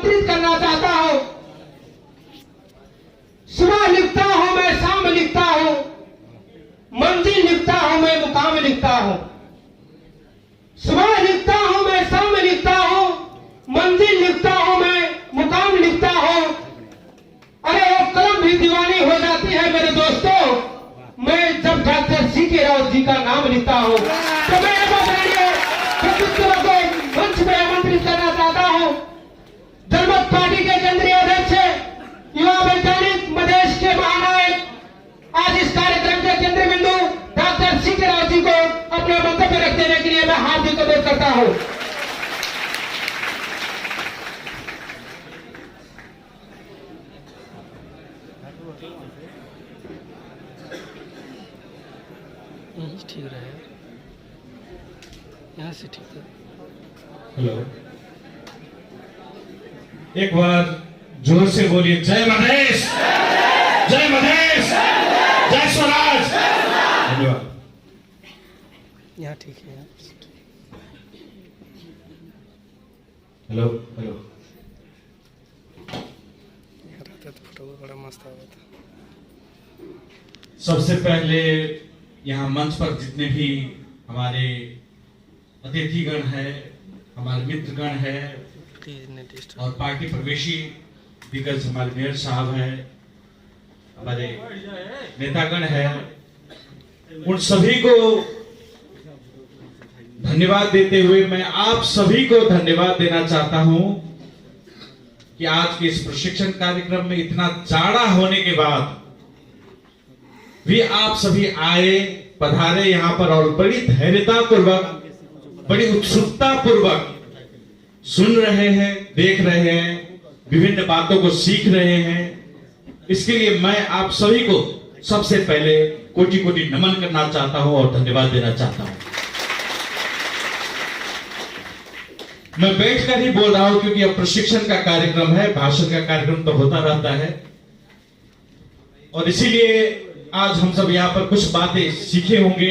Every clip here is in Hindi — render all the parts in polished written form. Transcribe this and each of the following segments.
आमंत्रित करना चाहता हूं। सुबह लिखता हूं मैं, शाम लिखता हूं, मंजिल लिखता हूं मैं, मुकाम लिखता हूं। सुबह लिखता हूं मैं, शाम लिखता हूं, मंजिल लिखता हूं मैं, मुकाम लिखता हूं। अरे वो कलम भी दीवानी हो जाती है मेरे दोस्तों, मैं जब डॉक्टर सीके राव जी का नाम लिखता हूं। तो मैं मंच में आमंत्रित करना चाहता हूं जनमत पार्टी के केंद्रीय अध्यक्ष, युवा वैज्ञानिक, मधेश के महानायक, आज इस कार्यक्रम के केंद्र बिंदु डॉक्टर सीके राव जी को अपना मंतव्य रख देने के लिए मैं हार्दिक अनुरोध करता हूं। ठीक रहे, यहाँ से ठीक है। हेलो, एक बार जोर से बोलिए, जय मधेश, जय मधेश, जय स्वराज। धन्यवाद। यहाँ ठीक है। हेलो हेलो, यहाँ रहता तो फोटो बड़ा मस्त आया था। सबसे पहले यहाँ मंच पर जितने भी हमारे अतिथिगण है, हमारे मित्रगण है और पार्टी प्रवेशी दिग्गज हमारे मेयर साहब हैं, हमारे नेतागण है, उन सभी को धन्यवाद देते हुए मैं आप सभी को धन्यवाद देना चाहता हूं कि आज के इस प्रशिक्षण कार्यक्रम में इतना जाड़ा होने के बाद भी आप सभी आए, पधारे यहाँ पर और बड़ी धैर्यता पूर्वक, बड़ी उत्सुकता पूर्वक सुन रहे हैं, देख रहे हैं, विभिन्न बातों को सीख रहे हैं। इसके लिए मैं आप सभी को सबसे पहले कोटि कोटि नमन करना चाहता हूं और धन्यवाद देना चाहता हूं। मैं बैठकर ही बोल रहा हूं क्योंकि अब प्रशिक्षण का कार्यक्रम है, भाषण का कार्यक्रम तो होता रहता है और इसीलिए आज हम सब यहाँ पर कुछ बातें सीखे होंगे।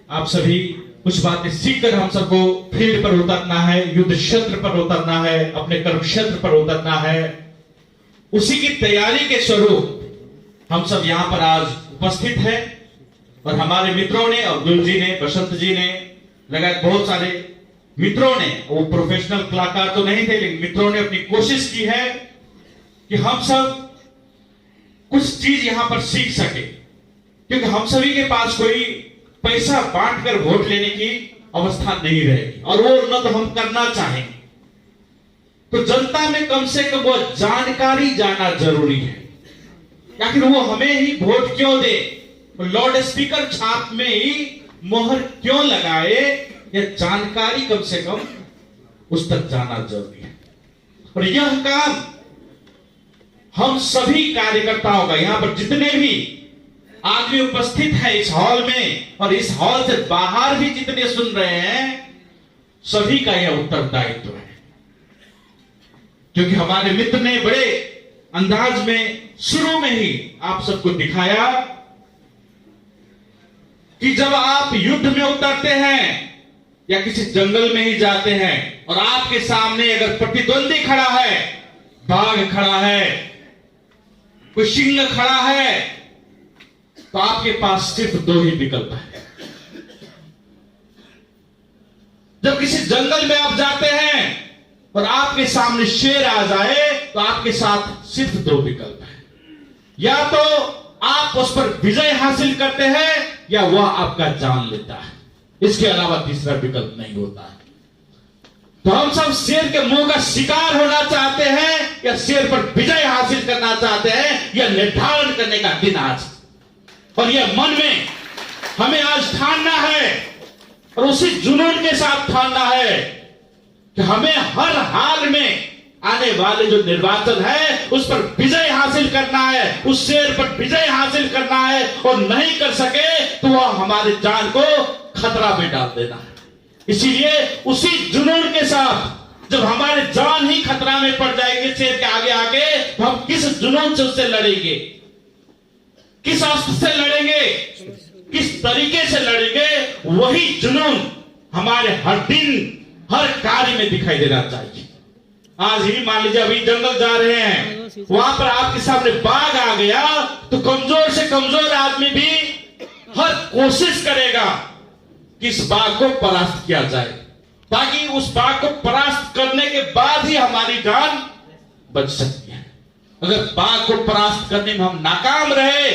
आप सभी कुछ बातें सीखकर हम सबको फील्ड पर उतरना है, युद्ध क्षेत्र पर उतरना है, अपने कर्म क्षेत्र पर उतरना है। उसी की तैयारी के स्वरूप हम सब यहाँ पर आज उपस्थित हैं और हमारे मित्रों ने, अब्दुल जी ने, बसंत जी ने, लगातार बहुत सारे मित्रों ने, वो प्रोफेशनल कलाकार तो नहीं थे लेकिन मित्रों ने अपनी कोशिश की है कि हम सब कुछ चीज यहां पर सीख सके, क्योंकि हम सभी के पास कोई पैसा बांटकर वोट लेने की अवस्था नहीं रहेगी और वो न तो हम करना चाहेंगे। तो जनता में कम से कम वो जानकारी जाना जरूरी है, आखिर वो हमें ही वोट क्यों दे, लाउड स्पीकर छाप में ही मोहर क्यों लगाए, यह जानकारी कम से कम उस तक जाना जरूरी है। और यह काम हम सभी कार्यकर्ताओं का, यहां पर जितने भी आदमी उपस्थित है इस हॉल में और इस हॉल से बाहर भी जितने सुन रहे हैं, सभी का यह उत्तरदायित्व है। क्योंकि हमारे मित्र ने बड़े अंदाज में शुरू में ही आप सबको दिखाया कि जब आप युद्ध में उतरते हैं या किसी जंगल में ही जाते हैं और आपके सामने अगर प्रतिद्वंदी खड़ा है, बाघ खड़ा है, कोई सिंह खड़ा है, तो आपके पास सिर्फ दो ही विकल्प है। जब किसी जंगल में आप जाते हैं और आपके सामने शेर आ जाए तो आपके साथ सिर्फ दो विकल्प है, या तो आप उस पर विजय हासिल करते हैं या वह आपका जान लेता है, इसके अलावा तीसरा विकल्प नहीं होता है। तो हम सब शेर के मुंह का शिकार होना चाहते हैं या शेर पर विजय हासिल करना चाहते हैं, यह निर्धारण करने का दिन आज, और यह मन में हमें आज ठानना है और उसी जुनून के साथ ठानना है कि हमें हर हाल में आने वाले जो निर्वाचन है उस पर विजय हासिल करना है, उस शेर पर विजय हासिल करना है, और नहीं कर सके तो वह हमारे जान को खतरा में डाल देना है। इसीलिए उसी जुनून के साथ जब हमारे जान ही खतरा में पड़ जाएंगे शेर के आगे आके, तो हम किस जुनून से उससे लड़ेंगे, किस अस्त्र से लड़ेंगे, किस तरीके से लड़ेंगे, वही जुनून हमारे हर दिन हर कार्य में दिखाई देना चाहिए। आज ही मान लीजिए अभी जंगल जा रहे हैं, वहां पर आपके सामने बाघ आ गया तो कमजोर से कमजोर आदमी भी हर कोशिश करेगा कि इस बाघ को परास्त किया जाए, ताकि उस बाघ को परास्त करने के बाद ही हमारी जान बच सकती है। अगर बाघ को परास्त करने में हम नाकाम रहे,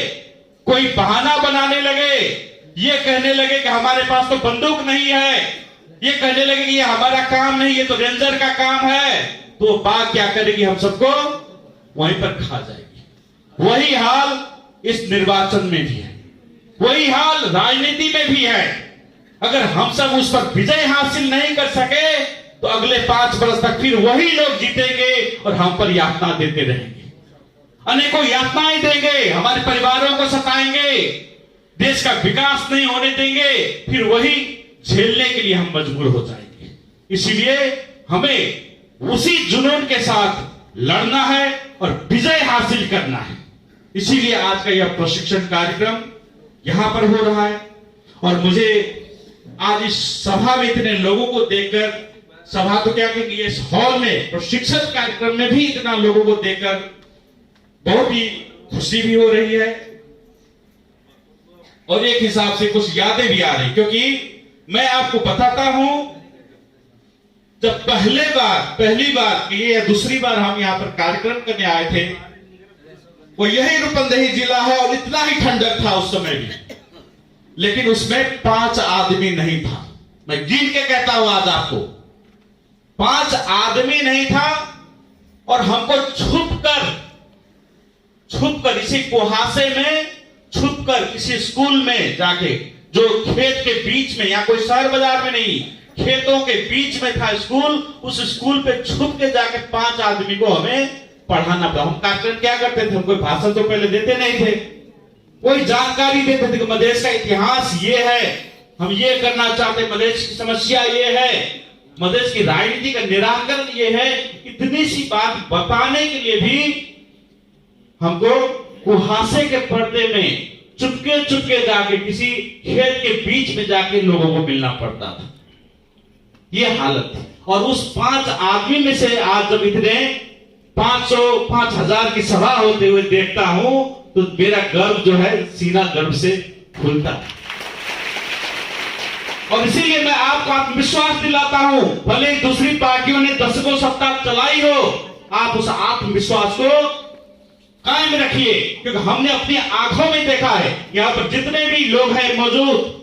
कोई बहाना बनाने लगे, ये कहने लगे कि हमारे पास तो बंदूक नहीं है, ये कहने लगे कि ये हमारा काम नहीं, ये तो रेंजर का काम है, तो बाघ क्या करेगी, हम सबको वहीं पर खा जाएगी। वही हाल इस निर्वाचन में भी है, वही हाल राजनीति में भी है। अगर हम सब उस पर विजय हासिल नहीं कर सके तो अगले 5 वर्ष तक फिर वही लोग जीतेंगे और हम पर यातना देते रहेंगे, अनेकों यातनाएं देंगे, हमारे परिवारों को सताएंगे, देश का विकास नहीं होने देंगे, फिर वही झेलने के लिए हम मजबूर हो जाएंगे। इसीलिए हमें उसी जुनून के साथ लड़ना है और विजय हासिल करना है। इसीलिए आज का यह प्रशिक्षण कार्यक्रम यहां पर हो रहा है। और मुझे आज इस सभा में इतने लोगों को देखकर, सभा तो क्या कहेंगे, इस हॉल में प्रशिक्षण कार्यक्रम में भी इतना लोगों को देखकर बहुत ही खुशी भी हो रही है और एक हिसाब से कुछ यादें भी आ रही, क्योंकि मैं आपको बताता हूं, जब पहली बार ये दूसरी बार हम यहां पर कार्यक्रम करने आए थे, वो यही रूपंदेही जिला है और इतना ही ठंडक था उस समय भी, लेकिन उसमें 5 आदमी नहीं था। मैं गिन के कहता हूं आज आपको, 5 आदमी नहीं था और हमको छुपकर इसी कुहासे में छुपकर किसी स्कूल में जाके, जो खेत के बीच में, या कोई शहर बाजार में नहीं, खेतों के बीच में था स्कूल, उस स्कूल पे छुप के जाके 5 आदमी को हमें पढ़ाना पड़ा। हम कार्यक्रम क्या करते थे, हम कोई भाषण तो पहले देते नहीं थे, कोई जानकारी देते थे कि मधेश का इतिहास ये है, हम ये करना चाहते, मधेश की समस्या ये है, मधेश की राजनीति का निराकरण ये है। इतनी सी बात बताने के लिए भी हमको कुहासे के पर्दे में चुपके जाके किसी खेत के बीच में जाके लोगों को मिलना पड़ता था। ये हालत थी। और उस 5 आदमी में से आज जब इतने 500-5000 की सभा होते हुए देखता हूं तो मेरा गर्व जो है, सीना गर्व से फूलता है। और इसीलिए मैं आपको आत्मविश्वास दिलाता हूं, भले ही दूसरी पार्टियों ने दशकों सत्ता चलाई हो, आप उस आत्मविश्वास को कायम रखिए, क्योंकि हमने अपनी आंखों में देखा है, यहां पर जितने भी लोग हैं मौजूद,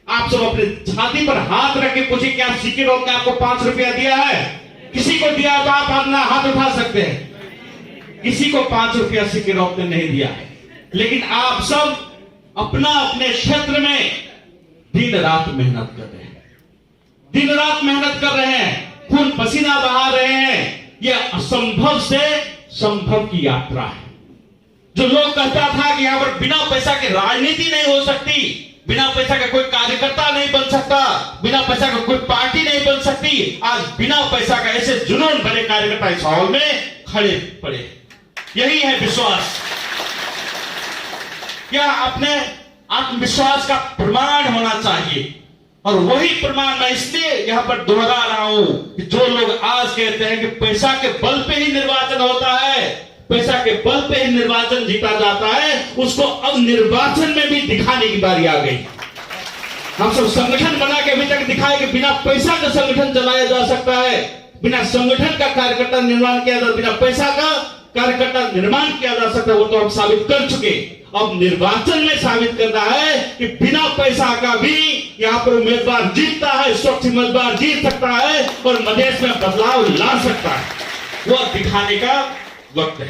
आप सब अपने छाती पर हाथ रख के पूछिए, क्या सिक्के रोक ने आपको 5 रुपया दिया है? किसी को दिया तो आप अपना हाथ उठा सकते हैं। किसी को 5 रुपया सिक्के रोक ने नहीं दिया, लेकिन आप सब अपना अपने क्षेत्र में दिन रात मेहनत कर रहे हैं, दिन रात मेहनत कर रहे हैं, खून पसीना बहा रहे हैं। यह असंभव से संभव की यात्रा है। जो लोग कहता था कि यहां पर बिना पैसा की राजनीति नहीं हो सकती, बिना पैसा का कोई कार्यकर्ता नहीं बन सकता, बिना पैसा का कोई पार्टी नहीं बन सकती, आज बिना पैसा का ऐसे जुनून भरे कार्यकर्ता इस हॉल में खड़े पड़े। यही है विश्वास। क्या अपने आत्मविश्वास का प्रमाण होना चाहिए, और वही प्रमाण मैं इसलिए यहां पर दोहरा रहा हूं कि जो लोग आज कहते हैं कि पैसा के बल पे ही निर्वाचन होता है, पैसा के बल पे ही निर्वाचन जीता जाता है, उसको अब निर्वाचन में भी दिखाने की बारी आ गई। हम सब संगठन बना के अभी तक दिखाए कि बिना पैसा का संगठन चलाया जा सकता है, बिना संगठन का कार्यकर्ता निर्माण किया जा, बिना पैसा का कार्यकर्ता निर्माण किया जा सकता है, वो तो हम साबित कर चुके। अब निर्वाचन में साबित करना है कि बिना पैसा का भी यहां पर उम्मीदवार जीतता है, स्वच्छ उम्मीदवार जीत सकता है और मधेश में बदलाव ला सकता है, वह दिखाने का वक्त है।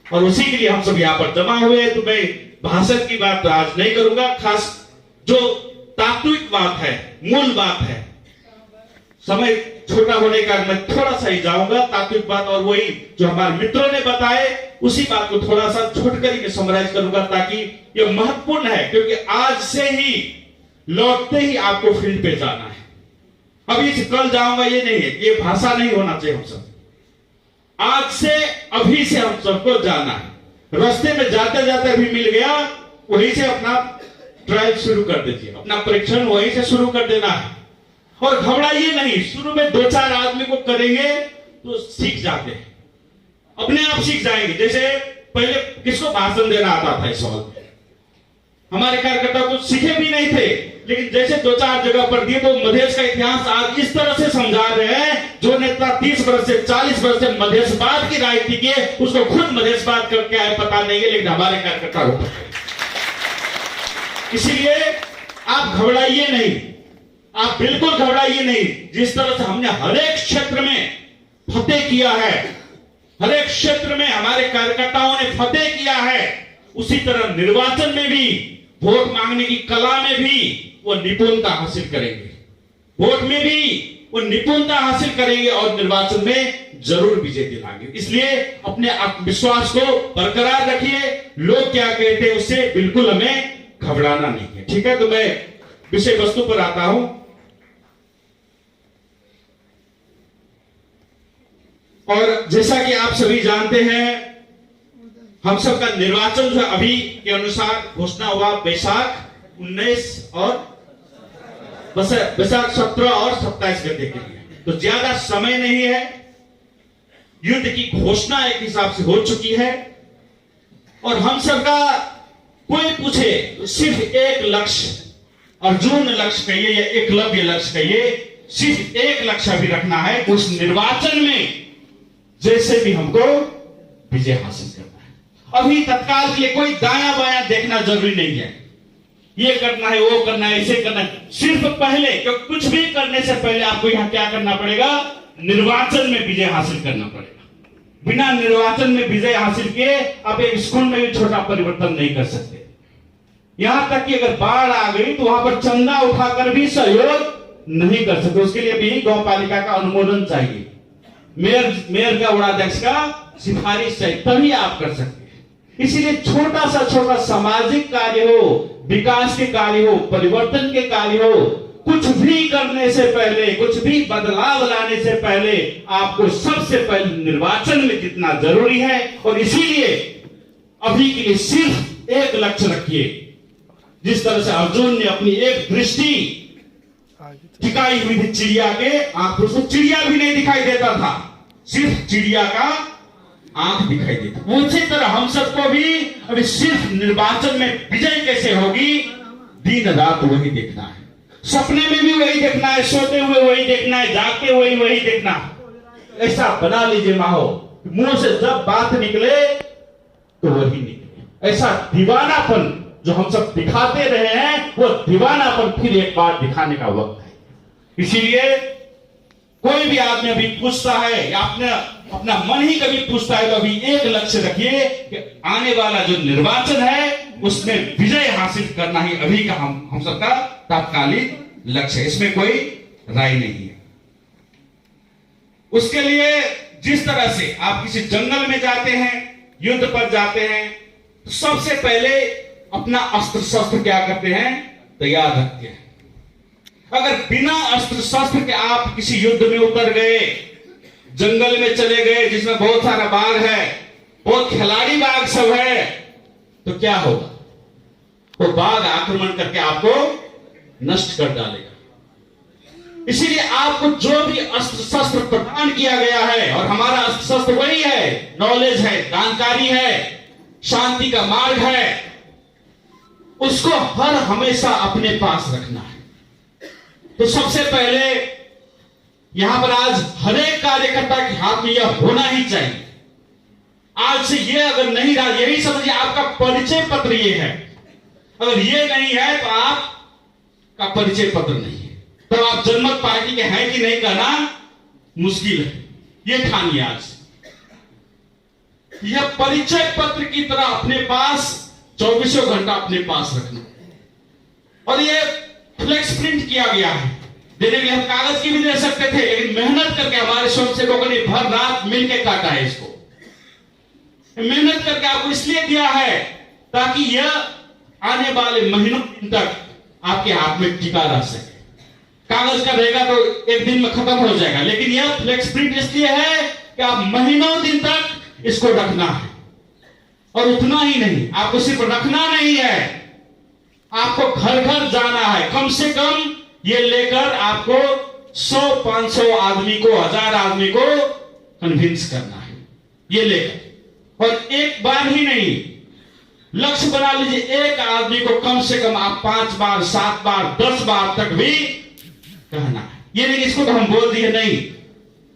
और उसी के लिए हम सब यहां पर जमा हुए हैं। तो मैं भाषण की बात तो आज नहीं करूंगा, खास जो तात्विक बात है, मूल बात है, समय छोटा होने का मैं थोड़ा सा ही जाऊंगा तात्विक बात, और वही जो हमारे मित्रों ने बताए उसी बात को थोड़ा सा छोट करके समराइज करूंगा, ताकि यह महत्वपूर्ण है, क्योंकि आज से ही लौटते ही आपको फील्ड पे जाना है। अभी से कल जाऊंगा ये नहीं है, ये भाषा नहीं होना चाहिए। हम सब आज से अभी से हम सबको जाना है। रास्ते में जाते जाते अभी मिल गया, वहीं से अपना ट्रायल शुरू कर दीजिए, अपना परीक्षण वहीं से शुरू कर देना है। और घबराइए नहीं, शुरू में 2-4 आदमी को करेंगे, तो सीख जाते हैं, अपने आप सीख जाएंगे। जैसे पहले किसको भाषण देना आता था इस हॉल में? हमारे कार्यकर्ता कुछ सीखे भी नहीं थे, लेकिन जैसे 2-4 जगह पर दिए तो मधेश का इतिहास आज इस तरह से समझा रहे हैं। जो नेता 30 वर्ष से 40 वर्ष से मधेशवाद की राजनीति किए, उसको खुद मधेशवाद करके आए पता नहीं है, लेकिन हमारे कार्यकर्ता हो। इसीलिए आप घबराइए नहीं, आप बिल्कुल घबराइए नहीं। जिस तरह से हमने हर एक क्षेत्र में फतेह किया है, हर एक क्षेत्र में हमारे कार्यकर्ताओं ने फतेह किया है, उसी तरह निर्वाचन में भी, वोट मांगने की कला में भी वो निपुणता हासिल करेंगे, वोट में भी वो निपुणता हासिल करेंगे और निर्वाचन में जरूर विजय दिलाएंगे। इसलिए अपने आत्मविश्वास को बरकरार रखिए। लोग क्या कहते हैं उससे बिल्कुल हमें घबराना नहीं है, ठीक है? तो मैं विषय वस्तु पर आता हूं। और जैसा कि आप सभी जानते हैं, हम सबका निर्वाचन जो अभी के अनुसार घोषणा हुआ बैसाख 19 और बैसाख 17 और 27 गते के लिए, तो ज्यादा समय नहीं है। युद्ध की घोषणा एक हिसाब से हो चुकी है और हम सबका कोई पूछे तो सिर्फ एक लक्ष्य, अर्जुन लक्ष्य कहिए या एकलव्य लक्ष्य कहिए, सिर्फ एक लक्ष्य भी रखना है, उस निर्वाचन में जैसे भी हमको विजय हासिल करना है। अभी तत्काल के लिए कोई दाया बाया देखना जरूरी नहीं है, ये करना है वो करना है ऐसे करना है। सिर्फ पहले, क्योंकि कुछ भी करने से पहले आपको यहां क्या करना पड़ेगा? निर्वाचन में विजय हासिल करना पड़ेगा। बिना निर्वाचन में विजय हासिल किए आप एक स्कूल में भी छोटा परिवर्तन नहीं कर सकते। यहां तक कि अगर बाढ़ आ गई तो वहां पर चंदा उठाकर भी सहयोग नहीं कर सकते, उसके लिए भी गौ पालिका का अनुमोदन चाहिए, मेयर का वड़ाध्यक्ष का सिफारिश चाहिए, तभी आप कर सकते हैं। इसीलिए छोटा सा सामाजिक कार्य हो, विकास के कार्य हो, परिवर्तन के कार्य हो, कुछ भी करने से पहले, कुछ भी बदलाव लाने से पहले आपको सबसे पहले निर्वाचन में जितना जरूरी है। और इसीलिए अभी के लिए सिर्फ एक लक्ष्य रखिए। जिस तरह से अर्जुन ने अपनी एक दृष्टि टिकाई हुई थी चिड़िया के आंखों से, चिड़िया भी नहीं दिखाई देता था, सिर्फ चिड़िया का आंख दिखाई देता। उसी तरह हम सबको भी अभी सिर्फ निर्वाचन में विजय कैसे होगी, दिन रात वही देखना है, सपने में भी वही देखना है, सोते हुए वही देखना है, जागते हुए वही देखना है। ऐसा बना लीजिए माहौल, मुंह से जब बात निकले तो वही निकले। ऐसा दीवानापन जो हम सब दिखाते रहे हैं, वो दीवानापन फिर एक बार दिखाने का वक्त है। इसीलिए कोई भी आदमी अभी पूछता है या अपना मन ही कभी पूछता है, तो अभी एक लक्ष्य रखिए कि आने वाला जो निर्वाचन है उसमें विजय हासिल करना ही अभी का हम सबका तात्कालिक लक्ष्य है, इसमें कोई राय नहीं है। उसके लिए जिस तरह से आप किसी जंगल में जाते हैं, युद्ध पर जाते हैं, तो सबसे पहले अपना अस्त्र शस्त्र क्या करते हैं? तैयार रखते हैं। अगर बिना अस्त्र शस्त्र के आप किसी युद्ध में उतर गए, जंगल में चले गए जिसमें बहुत सारा बाघ है, बहुत खिलाड़ी बाघ सब है, तो क्या होगा? वो बाघ आक्रमण करके आपको नष्ट कर डालेगा। इसीलिए आपको जो भी अस्त्र शस्त्र प्रदान किया गया है, और हमारा अस्त्र शस्त्र वही है, नॉलेज है, जानकारी है, शांति का मार्ग है, उसको हर हमेशा अपने पास रखना है। तो सबसे पहले यहां पर आज हर एक कार्यकर्ता के हाथ में यह होना ही चाहिए। आज से ये अगर नहीं रहा, यही समझिए आपका परिचय पत्र ये है। अगर ये नहीं है तो आपका परिचय पत्र नहीं है, तो आप जनमत पार्टी के हैं कि नहीं कहना मुश्किल है। ये ठानिए आज यह परिचय पत्र की तरह अपने पास 24 घंटा अपने पास रखना। और ये फ्लेक्स प्रिंट किया गया है, देने के लिए हम कागज की भी दे सकते थे, लेकिन मेहनत करके हमारे स्वयंसेवकों ने भर रात मिलकर काटा है इसको। मेहनत करके आपको इसलिए दिया है ताकि यह आने वाले महीनों दिन तक आपके हाथ में टिका रह सके। कागज का रहेगा तो एक दिन में खत्म हो जाएगा, लेकिन यह फ्लेक्स प्रिंट इसलिए है कि आप महीनों दिन तक इसको रखना है। और उतना ही नहीं, आपको सिर्फ रखना नहीं है, आपको घर घर जाना है। कम से कम ये लेकर आपको 100-500 आदमी को, 1000 आदमी को कन्विंस करना है, ये लेकर। और एक बार ही नहीं, लक्ष्य बना लीजिए, एक आदमी को कम से कम आप 5 बार 7 बार 10 बार तक भी कहना है। ये नहीं इसको तो हम बोल दिए, नहीं,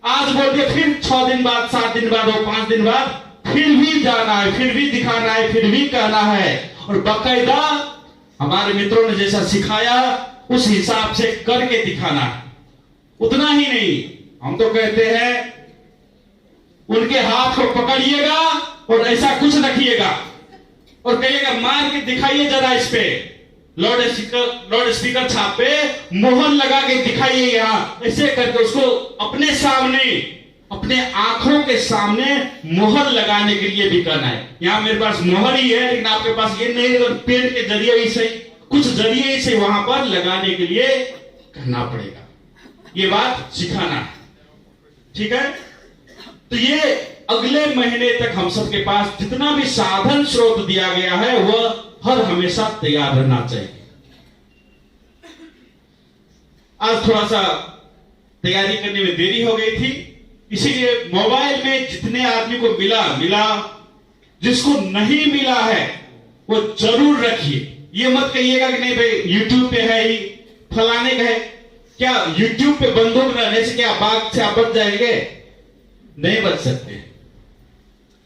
आज बोल दिए, फिर 6 दिन बाद 7 दिन बाद और 5 दिन बाद फिर भी जाना है, फिर भी दिखाना है, फिर भी कहना है। और बाकायदा हमारे मित्रों ने जैसा सिखाया उस हिसाब से करके दिखाना है। उतना ही नहीं, हम तो कहते हैं उनके हाथ को पकड़िएगा और ऐसा कुछ रखिएगा और कहिएगा मार के दिखाइए जरा, इस पे लाउड स्पीकर छाप पे मोहर लगा के दिखाइए, यहां ऐसे करके उसको अपने सामने, अपने आंखों के सामने मोहर लगाने के लिए भी करना है। यहां मेरे पास मोहर ही है, लेकिन आपके पास ये नहीं है, पेड़ के जरिए ही से, कुछ जरिए से वहां पर लगाने के लिए करना पड़ेगा। ये बात सिखाना है, ठीक है। तो ये अगले महीने तक हम सबके पास जितना भी साधन स्रोत दिया गया है वह हर हमेशा तैयार रहना चाहिए। आज थोड़ा सा तैयारी करने में देरी हो गई थी, इसीलिए मोबाइल में जितने आदमी को मिला, जिसको नहीं मिला है वो जरूर रखिए। ये मत कहिएगा कि नहीं भाई यूट्यूब पे है ही, फलाने का है। क्या यूट्यूब पे बंदूक रहने से क्या बाघ से आप बच जाएंगे? नहीं बच सकते।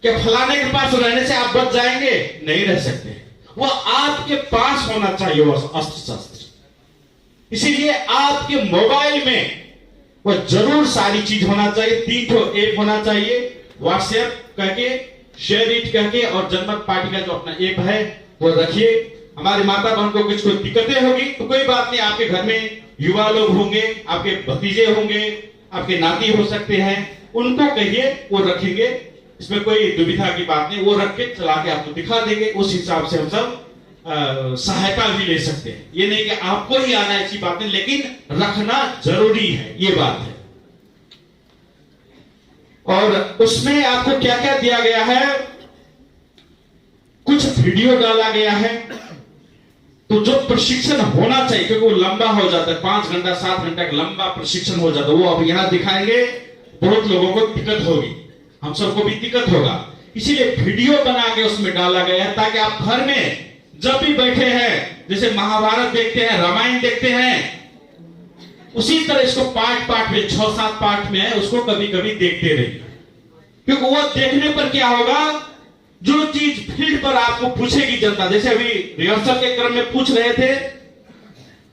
क्या फलाने के पास रहने से आप बच जाएंगे? नहीं रह सकते। वह आपके पास होना चाहिए वह अस्त्र शस्त्र। इसीलिए आपके मोबाइल में वह जरूर सारी चीज होना चाहिए। 3 ठो ऐप होना चाहिए, व्हाट्सएप कहके, शेयर इट कहके, और जनमत पार्टी का जो अपना ऐप है वो रखिए। हमारी माता बहन को कुछ कोई दिक्कतें होगी तो कोई बात नहीं, आपके घर में युवा लोग होंगे, आपके भतीजे होंगे, आपके नाती हो सकते हैं, उनको कहिए वो रखेंगे। इसमें कोई दुविधा की बात नहीं, वो रख के चला के आपको दिखा देंगे। उस हिसाब से हम सब सहायता भी ले सकते हैं। ये नहीं कि आपको ही आना ऐसी बात नहीं, लेकिन रखना जरूरी है, ये बात है। और उसमें आपको क्या क्या दिया गया है, कुछ वीडियो डाला गया है। तो जो प्रशिक्षण होना चाहिए, क्योंकि वो लंबा हो जाता है, 5 घंटा 7 घंटा का लंबा प्रशिक्षण हो जाता है, वो अब यहां दिखाएंगे। बहुत लोगों को दिक्कत होगी, हम सबको भी दिक्कत होगा, इसीलिए वीडियो बना के उसमें डाला गया है, ताकि आप घर में जब भी बैठे हैं, जैसे महाभारत देखते हैं, रामायण देखते हैं, उसी तरह इसको पार्ट में 6-7 पार्ट में है, उसको कभी कभी देखते रहिए। क्योंकि वो देखने पर क्या होगा, जो चीज फील्ड पर आपको पूछेगी जनता, जैसे अभी रिहर्सल के क्रम में पूछ रहे थे,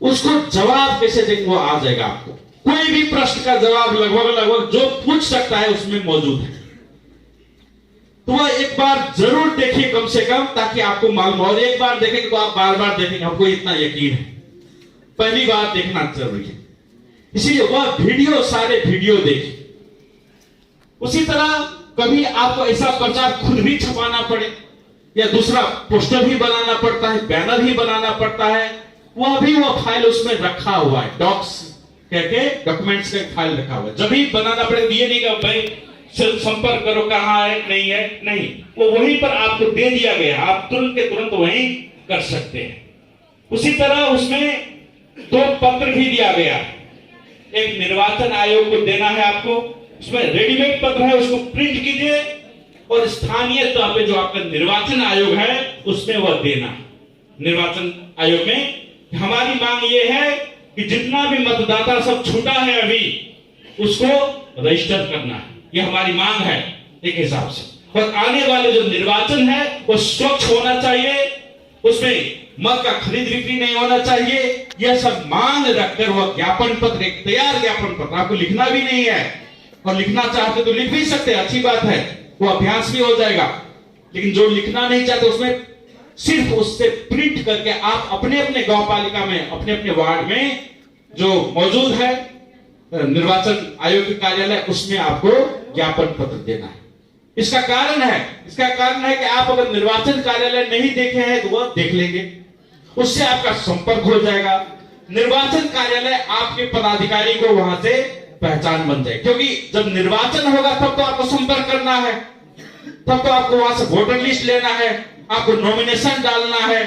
उसको जवाब कैसे देंगे वो आ जाएगा आपको। कोई भी प्रश्न का जवाब लगभग जो पूछ सकता है उसमें मौजूद है। तो वह एक बार जरूर देखिए कम से कम, ताकि आपको मालूम हो। एक बार देखेंगे तो आप बार बार देखेंगे, हमको इतना यकीन है। पहली बार देखना जरूरी है, इसीलिए वह वीडियो, सारे वीडियो देखिए। उसी तरह कभी आपको ऐसा प्रचार खुद भी छपाना पड़े या दूसरा पोस्टर भी बनाना पड़ता है, बैनर ही बनाना पड़ता है, वह भी वो फाइल उसमें रखा हुआ है, डॉक्स कहके, डॉक्यूमेंट्स का फाइल रखा हुआ है। जब भी बनाना पड़ेगा, ये नहीं कि भाई संपर्क करो कहां है, नहीं है, नहीं, वो वहीं पर आपको दे दिया गया, आप तुरंत के तुरंत वहीं कर सकते हैं। उसी तरह उसमें 2 पत्र भी दिया गया, एक निर्वाचन आयोग को देना है आपको, उसमें रेडीमेड पत्र है, उसको प्रिंट कीजिए, और स्थानीय तौर पे जो आपका निर्वाचन आयोग है उसमें वह देना। निर्वाचन आयोग में हमारी मांग ये है कि जितना भी मतदाता सब छूटा है अभी, उसको रजिस्टर करना है, ये हमारी मांग है एक हिसाब से। और आने वाले जो निर्वाचन है वो स्वच्छ होना चाहिए, उसमें मत का खरीद बिक्री नहीं होना चाहिए। यह सब मांग रखकर वह ज्ञापन पत्र, एक तैयार ज्ञापन पत्र, आपको लिखना भी नहीं है, और लिखना चाहते तो लिख भी सकते, अच्छी बात है, वो अभ्यास भी हो जाएगा। लेकिन जो लिखना नहीं चाहते उसमें सिर्फ उससे प्रिंट करके आप अपने अपने गांव पालिका में, अपने अपने वार्ड में जो मौजूद है निर्वाचन आयोग के कार्यालय, उसमें आपको ज्ञापन पत्र देना है। इसका कारण है कि आप अगर निर्वाचन कार्यालय नहीं देखे हैं तो वह देख लेंगे, उससे आपका संपर्क हो जाएगा। निर्वाचन कार्यालय आपके पदाधिकारी को वहां से पहचान बन जाए, क्योंकि जब निर्वाचन होगा तब तो आपको संपर्क करना है, तब तो आपको वहां से वोटर लिस्ट लेना है, आपको नॉमिनेशन डालना है,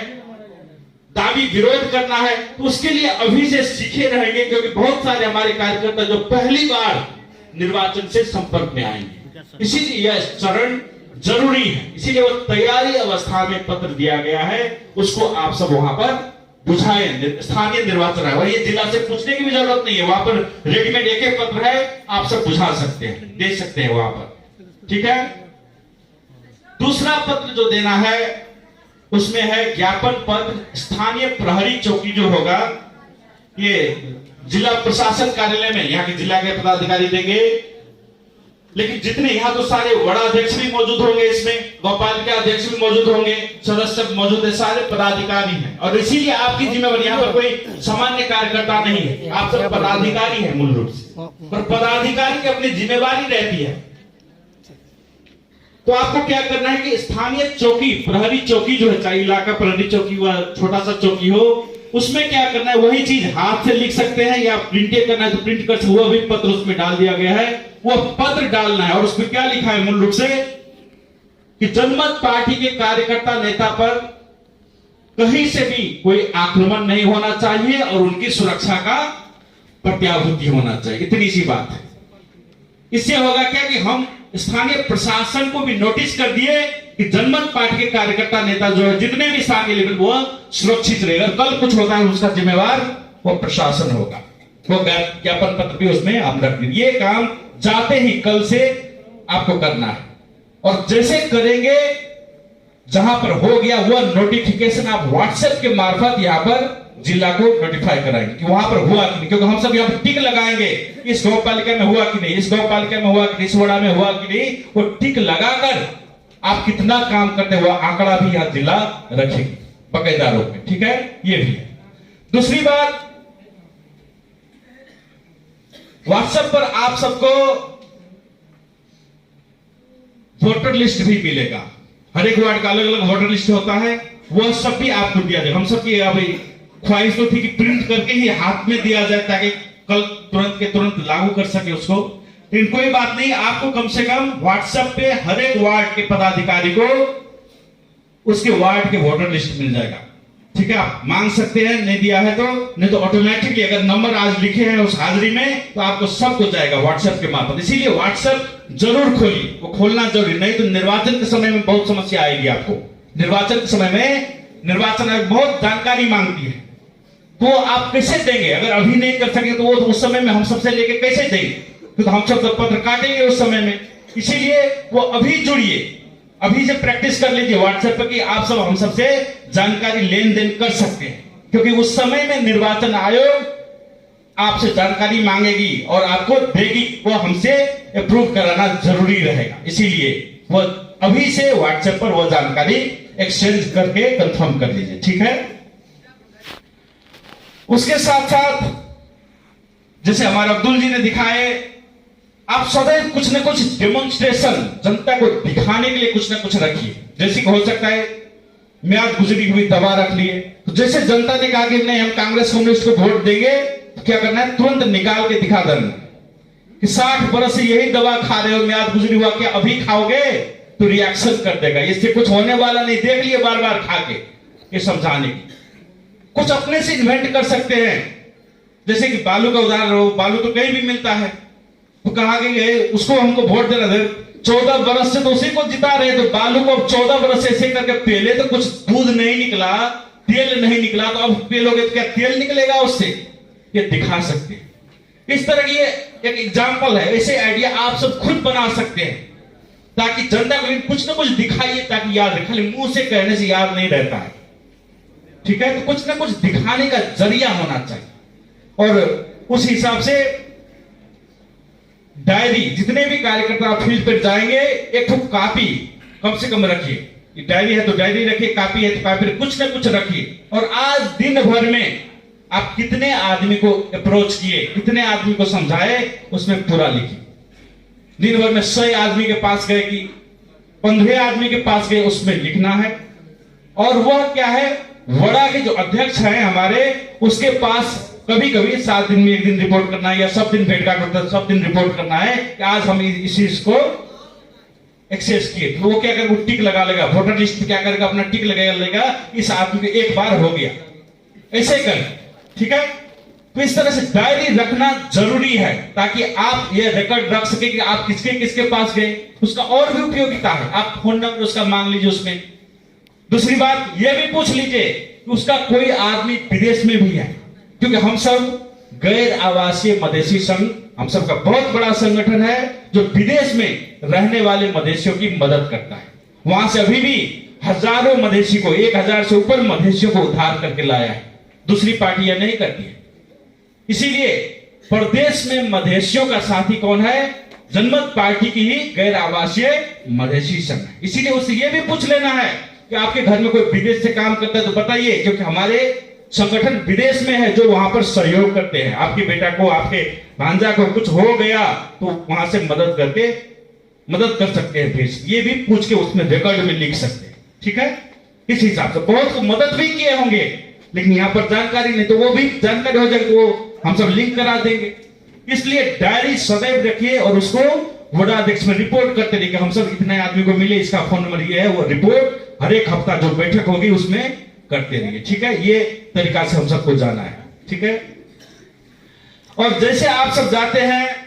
दावी विरोध करना है। तो उसके लिए अभी से सीखे रहेंगे, क्योंकि बहुत सारे हमारे कार्यकर्ता जो पहली बार निर्वाचन से संपर्क में आएंगे, इसीलिए यह चरण जरूरी है, इसीलिए वो तैयारी अवस्था में पत्र दिया गया है, उसको आप सब वहां पर बुझाएं। स्थानीय निर्वाचन है और ये जिला से पूछने की भी जरूरत नहीं है, वहां पर रेडीमेड एक एक पत्र है, आप सब बुझा सकते हैं, दे सकते हैं वहां पर। ठीक है। दूसरा पत्र जो देना है उसमें है ज्ञापन पत्र। स्थानीय प्रहरी चौकी जो होगा ये जिला प्रशासन कार्यालय में यहाँ के जिला के पदाधिकारी देंगे, लेकिन जितने यहाँ तो सारे वड़ा अध्यक्ष भी मौजूद होंगे, इसमें गोपाल के अध्यक्ष भी मौजूद होंगे, सदस्य मौजूद है, सारे पदाधिकारी हैं और इसीलिए आपकी जिम्मेवारी, यहाँ पर कोई सामान्य कार्यकर्ता नहीं है, आप सब पदाधिकारी हैं मूल रूप से, और पदाधिकारी की अपनी जिम्मेवारी रहती है। तो आपको क्या करना है कि स्थानीय चौकी, प्रहरी चौकी जो है, चाहे इलाका प्रहरी चौकी हुआ, छोटा सा चौकी हो, उसमें क्या करना है, वही चीज हाथ से लिख सकते हैं या प्रिंट करना है तो प्रिंट कर सकते, वो भी पत्र उसमें डाल दिया गया है, वो पत्र डालना है। और उसमें क्या लिखा है मूल रूप से कि जनमत पार्टी के कार्यकर्ता नेता पर कहीं से भी कोई आक्रमण नहीं होना चाहिए और उनकी सुरक्षा का प्रत्याभूति होना चाहिए, इतनी सी बात है। इससे होगा क्या कि हम स्थानीय प्रशासन को भी नोटिस कर दिए कि जनमत पार्टी के कार्यकर्ता नेता जो है जितने भी स्थानीय लेवल वो सुरक्षित रहेगा, कल कुछ होता है उसका जिम्मेवार वो प्रशासन होगा। वो ज्ञापन पत्र भी उसमें आप रख दीजिए। ये काम जाते ही कल से आपको करना है और जैसे करेंगे जहां पर हो गया वह नोटिफिकेशन आप व्हाट्सएप के मार्फत यहां पर जिला को नोटिफाई कराएंगे कि वहां पर हुआ कि नहीं, क्योंकि हम सब यहाँ पर टिक लगाएंगे, इस गौ पालिका में हुआ कि नहीं, इस गौ पालिका में हुआ कि नहीं, इस वड़ा में हुआ कि नहीं, वो टिक लगाकर आप कितना काम करते हुआ आंकड़ा भी यहां जिला रखेगी बाकायदा रूप में। ठीक है, ये भी है। दूसरी बात, व्हाट्सएप पर आप सबको वोटर लिस्ट भी मिलेगा, हर एक वार्ड का अलग अलग वोटर लिस्ट होता है, वह सब भी आपको दिया जाएगा। हम सबकी अभी ख्वाहिश तो थी कि प्रिंट करके ही हाथ में दिया जाए ताकि कल तुरंत के तुरंत लागू कर सके उसको, लेकिन कोई बात नहीं, आपको कम से कम व्हाट्सएप पे हर एक वार्ड के पदाधिकारी को उसके वार्ड के वोटर लिस्ट मिल जाएगा। ठीक है, आप मांग सकते हैं, नहीं दिया है तो, नहीं तो ऑटोमेटिकली अगर नंबर आज लिखे हैं उस हाजिरी में तो आपको सब कुछ जाएगा व्हाट्सएप के मार्फत। इसीलिए व्हाट्सएप जरूर खोलिए, वो खोलना जरूरी, नहीं तो निर्वाचन के समय में बहुत समस्या आएगी आपको। निर्वाचन के समय में निर्वाचन आयोग बहुत जानकारी मांगती है, तो आप कैसे देंगे? अगर अभी नहीं कर सके तो वो उस समय में हम सबसे लेके कैसे देंगे? तो हम सब पत्र काटेंगे उस समय में। इसीलिए वो अभी जुड़िए, अभी से प्रैक्टिस कर लीजिए व्हाट्सएप पर कि आप सब हम सबसे जानकारी लेन देन कर सकते हैं, क्योंकि उस समय में निर्वाचन आयोग आपसे जानकारी मांगेगी और आपको देगी, वो हमसे अप्रूव कराना जरूरी रहेगा। इसीलिए वो अभी से व्हाट्सएप पर वो जानकारी एक्सचेंज करके कंफर्म कर लीजिए। ठीक है, उसके साथ साथ जैसे हमारे अब्दुल जी ने दिखाए, आप सदैव कुछ न कुछ डेमोन्स्ट्रेशन जनता को दिखाने के लिए कुछ न कुछ रखिए। जैसे कि हो सकता है म्याद गुजरी हुई दवा रख लिए, तो जैसे जनता ने कहा कि नहीं हम कांग्रेस कम्युनिस्ट को वोट देंगे, तो क्या करना है, तुरंत निकाल के दिखा देना कि 60 बरस से यही दवा खा रहे हो, म्याद गुजरी हुआ, क्या अभी खाओगे तो रिएक्शन कर देगा, इससे कुछ होने वाला नहीं, देख लिए बार बार खा के, ये समझाने की। कुछ अपने से इन्वेंट कर सकते हैं, जैसे कि बालू का उदाहरण हो, बालू तो कहीं भी मिलता है, तो कहा कि उसको हमको वोट देना है, 14 बरस से तो उसी को जिता रहे, तो बालू को 14 बरस से ऐसे करके पहले तो कुछ दूध नहीं निकला, तेल नहीं निकला, तो अब पीलोगे तो क्या तेल निकलेगा उससे? ये दिखा सकते हैं। इस तरह की एक एग्जाम्पल है, ऐसे आइडिया आप सब खुद बना सकते हैं ताकि जनता को कुछ ना कुछ दिखाइए, ताकि याद रहे, खाली मुंह से कहने से याद नहीं रहता है। ठीक है, तो कुछ ना कुछ दिखाने का जरिया होना चाहिए और उस हिसाब से डायरी, जितने भी कार्यकर्ता फील्ड पर जाएंगे एक तो कापी कम से कम रखिए। डायरी है तो डायरी रखिए, कापी है तो कापी, कुछ ना कुछ रखिए। और आज दिन भर में आप कितने आदमी को अप्रोच किए, कितने आदमी को समझाए, उसमें पूरा लिखिए। दिन भर में 100 आदमी के पास गए कि 15 आदमी के पास गए, उसमें लिखना है। और वह क्या है, वड़ा के जो अध्यक्ष हैं हमारे, उसके पास कभी कभी 7 दिन में एक दिन रिपोर्ट करना है, या सब दिन भेंट घाट होता है, सब दिन रिपोर्ट करना है कि आज हम इस चीज को एक्सेस किए। तो वो क्या करेगा, टिक लगा लेगा, वोटर लिस्ट में क्या करेगा, अपना टिक लगा लेगा, इस आदमी को एक बार हो गया, ऐसे कर। ठीक है, तो इस तरह से डायरी रखना जरूरी है ताकि आप ये रिकॉर्ड रख सके कि आप किसके किसके पास गए। उसका और भी उपयोगिता है, आप फोन नंबर उसका मांग लीजिए उसमें। दूसरी बात यह भी पूछ लीजिए कि उसका कोई आदमी विदेश में भी है, क्योंकि हम सब गैर आवासीय मदेशी संघ, हम सबका बहुत बड़ा संगठन है जो विदेश में रहने वाले मदेशियों की मदद करता है। वहां से अभी भी हजारों मदेशी को, 1000 से ऊपर मदेशियों को उद्धार करके लाया है। दूसरी पार्टियां नहीं करती है। इसीलिए प्रदेश में मधेशियों का साथी कौन है? जनमत पार्टी की ही गैर आवासीय मधेशी संघ है। इसीलिए उससे यह भी पूछ लेना है कि आपके घर में कोई विदेश से काम करता है तो बताइए, क्योंकि हमारे संगठन विदेश में है जो वहां पर सहयोग करते हैं। आपके बेटा को, आपके भांजा को कुछ हो गया तो वहां से मदद कर सकते हैं भेज। ये भी पूछ के उसमें रिकॉर्ड में लिख सकते हैं, ठीक है। इस हिसाब से बहुत को मदद भी किए होंगे, लेकिन यहां पर जानकारी नहीं, तो वो भी जानकारी हो जाएगी, वो हम सब लिंक करा देंगे। इसलिए डायरी सदैव रखिए और उसको वोडाध्यक्ष में रिपोर्ट करते रहिए कि हम सब इतने आदमी को मिले, इसका फोन नंबर ये है। वो रिपोर्ट हर एक हफ्ता जो बैठक होगी उसमें करते रहिए, ठीक है। ये तरीका से हम सबको जाना है, ठीक है। और जैसे आप सब जाते हैं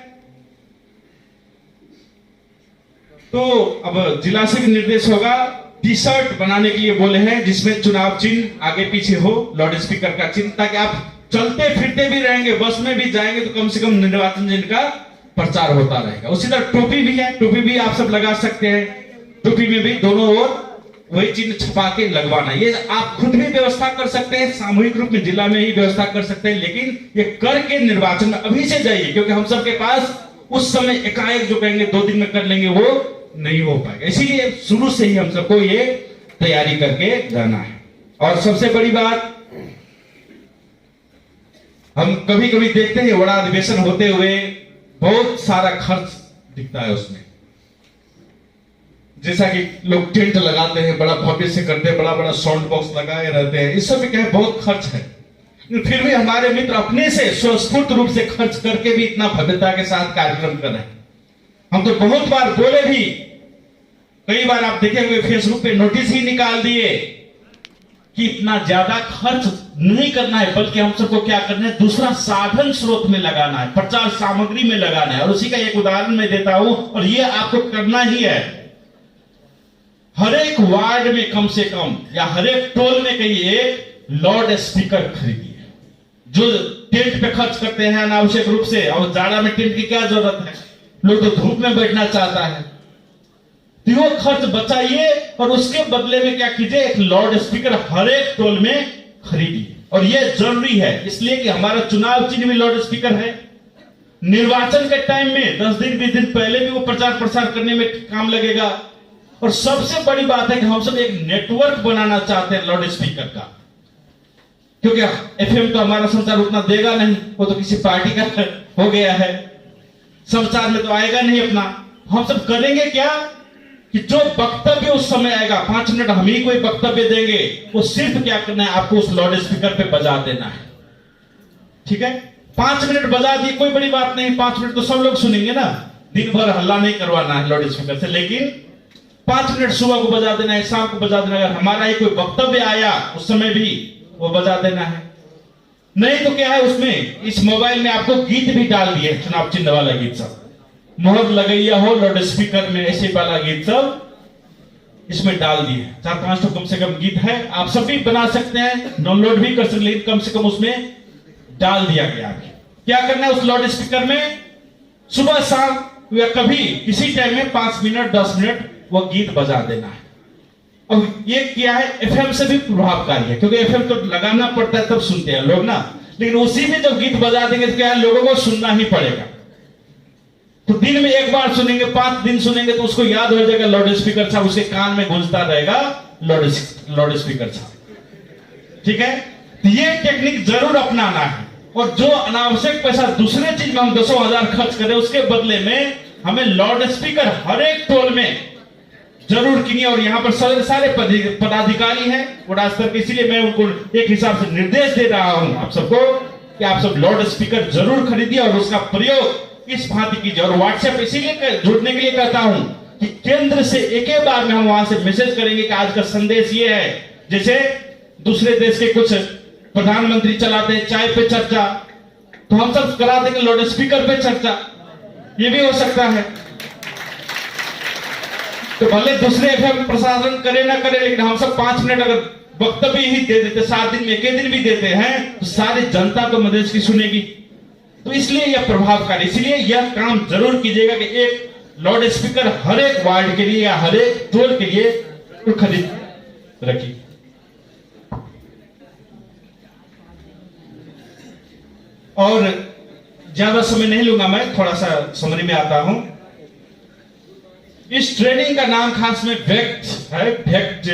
तो अब जिला से भी निर्देश होगा, टी शर्ट बनाने के लिए बोले हैं जिसमें चुनाव चिन्ह आगे पीछे हो, लाउड स्पीकर का चिन्ह, ताकि आप चलते फिरते भी रहेंगे, बस में भी जाएंगे तो कम से कम निर्वाचन चिन्ह का प्रचार होता रहेगा। उसी तरह टोपी भी है, टोपी भी आप सब लगा सकते हैं। टोपी में भी दोनों ओर वही चिन्ह छपा के लगवाना, ये आप खुद भी व्यवस्था कर सकते हैं, सामूहिक रूप में जिला में ही व्यवस्था कर सकते हैं, लेकिन ये करके निर्वाचन में अभी से जाइए, क्योंकि हम सबके पास उस समय एकाएक जो कहेंगे 2 दिन में कर लेंगे वो नहीं हो पाएगा। इसीलिए शुरू से ही हम सबको ये तैयारी करके जाना है। और सबसे बड़ी बात, हम कभी कभी देखते हैं बड़ा अधिवेशन होते हुए बहुत सारा खर्च दिखता है उसमें, जैसा कि लोग टेंट लगाते हैं, बड़ा भव्य से करते हैं, बड़ा बड़ा साउंड बॉक्स लगाए रहते हैं, इस सब में क्या है बहुत खर्च है। फिर भी हमारे मित्र अपने से स्वस्फूर्त रूप से खर्च करके भी इतना भव्यता के साथ कार्यक्रम कर रहे हैं। हम तो बहुत बार बोले भी, कई बार आप देखेंगे फेसबुक पे नोटिस ही निकाल दिए कि इतना ज्यादा खर्च नहीं करना है, बल्कि हम सबको क्या करना है, दूसरा साधन स्रोत में लगाना है, प्रचार सामग्री में लगाना है। और उसी का एक उदाहरण मैं देता हूं, और ये आपको करना ही है। हर एक वार्ड में कम से कम या हर एक टोल में कहीं एक लाउड स्पीकर खरीदिए। जो टेंट पे खर्च करते हैं अनावश्यक रूप से, और जाड़ा में टेंट की क्या जरूरत है, लोग तो धूप में बैठना चाहता है, तो वो खर्च बचाइए और उसके बदले में क्या कीजिए, एक लाउड स्पीकर हर एक टोल में खरीदिए। और ये जरूरी है इसलिए कि हमारा चुनाव चिन्ह भी लाउड स्पीकर है। निर्वाचन के टाइम में 10 दिन 20 दिन पहले भी वो प्रचार प्रसार करने में काम लगेगा। और सबसे बड़ी बात है कि हम सब एक नेटवर्क बनाना चाहते हैं लाउड स्पीकर का, क्योंकि एफएम तो हमारा संचार उतना देगा नहीं, वो तो किसी पार्टी का हो गया है, संचार में तो आएगा नहीं अपना। हम सब करेंगे क्या कि जो वक्तव्य उस समय आएगा, 5 मिनट हम ही कोई वक्तव्य देंगे, वो सिर्फ क्या करना है, आपको उस लाउड स्पीकर पे बजा देना है, ठीक है। 5 मिनट बजा दिए, कोई बड़ी बात नहीं, 5 मिनट तो सब लोग सुनेंगे ना, दिन भर हल्ला नहीं करवाना है लाउड स्पीकर से, लेकिन 5 मिनट सुबह को बजा देना है, शाम को बजा देना है। अगर हमारा ही कोई वक्तव्य आया उस समय भी वो बजा देना है। नहीं तो क्या है, उसमें इस मोबाइल में आपको गीत भी डाल दिए, चुनाव चिन्ह वाला गीत सब, मोहर लगैया हो लाउड स्पीकर में, ऐसे वाला गीत सब इसमें डाल दिए। 4-5 तो कम से कम गीत है, आप सब भी बना सकते हैं, डाउनलोड भी कर सकते हैं, लेकिन कम से कम उसमें डाल दिया गया है। क्या करना है, उस लाउड स्पीकर में सुबह शाम या कभी किसी टाइम में 5 मिनट 10 मिनट वो गीत बजा देना है। अब ये क्या है, एफएम से भी प्रभावकारी है, क्योंकि एफएम तो लगाना पड़ता है तब सुनते हैं लोग ना, लेकिन उसी में जब गीत बजा देंगे तो क्या है, लोगों को सुनना ही पड़ेगा। तो दिन में एक बार सुनेंगे, 5 दिन सुनेंगे तो उसको याद हो जाएगा लाउड स्पीकर साहब, उसके कान में गूंजता रहेगा लाउड स्पीकर साहब, ठीक है। तो ये टेक्निक जरूर अपनाना है। और जो अनावश्यक पैसा दूसरे चीज में हम 200,000 खर्च करें, उसके बदले में हमें लाउड स्पीकर हर एक टोल में जरूर किनिए। और यहाँ पर सारे पदाधिकारी हैं बड़ा स्तर के, इसीलिए मैं उनको एक हिसाब से निर्देश दे रहा हूं आप सबको कि आप सब लाउड स्पीकर जरूर खरीदिए और उसका प्रयोग इस भांति कीजिए। और व्हाट्सएप इसीलिए जुड़ने के लिए कहता हूं कि केंद्र से एक ही बार में हम वहां से मैसेज करेंगे कि आज का संदेश ये है। जैसे दूसरे देश के कुछ प्रधानमंत्री चलाते हैं चाय पे चर्चा, तो हम सब करा देंगे लाउड स्पीकर पे चर्चा, ये भी हो सकता है। तो भले दूसरे एफएम प्रसारण करे ना करे, लेकिन हम सब 5 मिनट अगर वक्तव्य ही दे देते, 7 दिन में एक दिन भी देते हैं, तो सारी जनता तो मधेश की सुनेगी। तो इसलिए यह प्रभावकारी, इसलिए यह काम जरूर कीजिएगा कि एक लाउड स्पीकर हर एक वार्ड के लिए या हर एक टोल के लिए तो खरीद रखिए। और ज्यादा समय नहीं लूंगा, मैं थोड़ा सा समरी में आता हूं। इस ट्रेनिंग का नाम खास में वेक्ट है। वेक्ट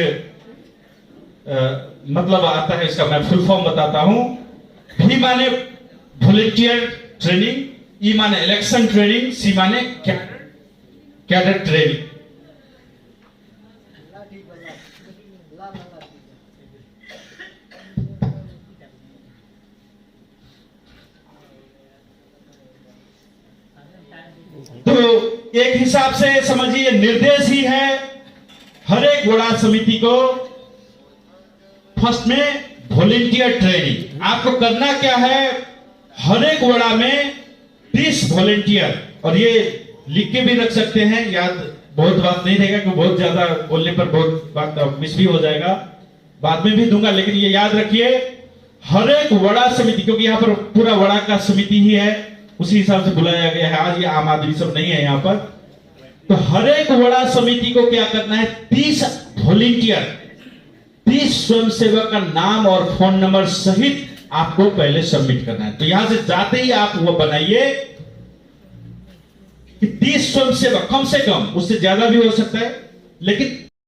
मतलब आता है, इसका मैं फुल फॉर्म बताता हूं। भी माने वॉलंटियर ट्रेनिंग, ई माने इलेक्शन ट्रेनिंग, सी माने कैडेट ट्रेनिंग। तो एक हिसाब से समझिए निर्देश ही है हर एक वड़ा समिति को फर्स्ट में वॉलंटियर ट्रेनिंग। आपको करना क्या है, हर एक वड़ा में 30 वॉलंटियर, और ये लिख के भी रख सकते हैं, याद बहुत बात नहीं रहेगा कि बहुत ज्यादा बोलने पर बहुत बात मिस भी हो जाएगा, बाद में भी दूंगा, लेकिन ये याद रखिए हर एक वड़ा समिति, क्योंकि यहाँ पर पूरा वड़ा का समिति ही है, उसी हिसाब से बुलाया गया है आज। ये आम आदमी सब नहीं है यहाँ पर। तो हर एक वड़ा समिति को क्या करना है, 30 वॉलंटियर, 30 स्वयंसेवक का नाम और फोन नंबर सहित आपको पहले सबमिट करना है। तो यहां से जाते ही आप वो बनाइए कि 30 स्वयंसेवक, कम से कम, उससे ज्यादा भी हो सकता है, लेकिन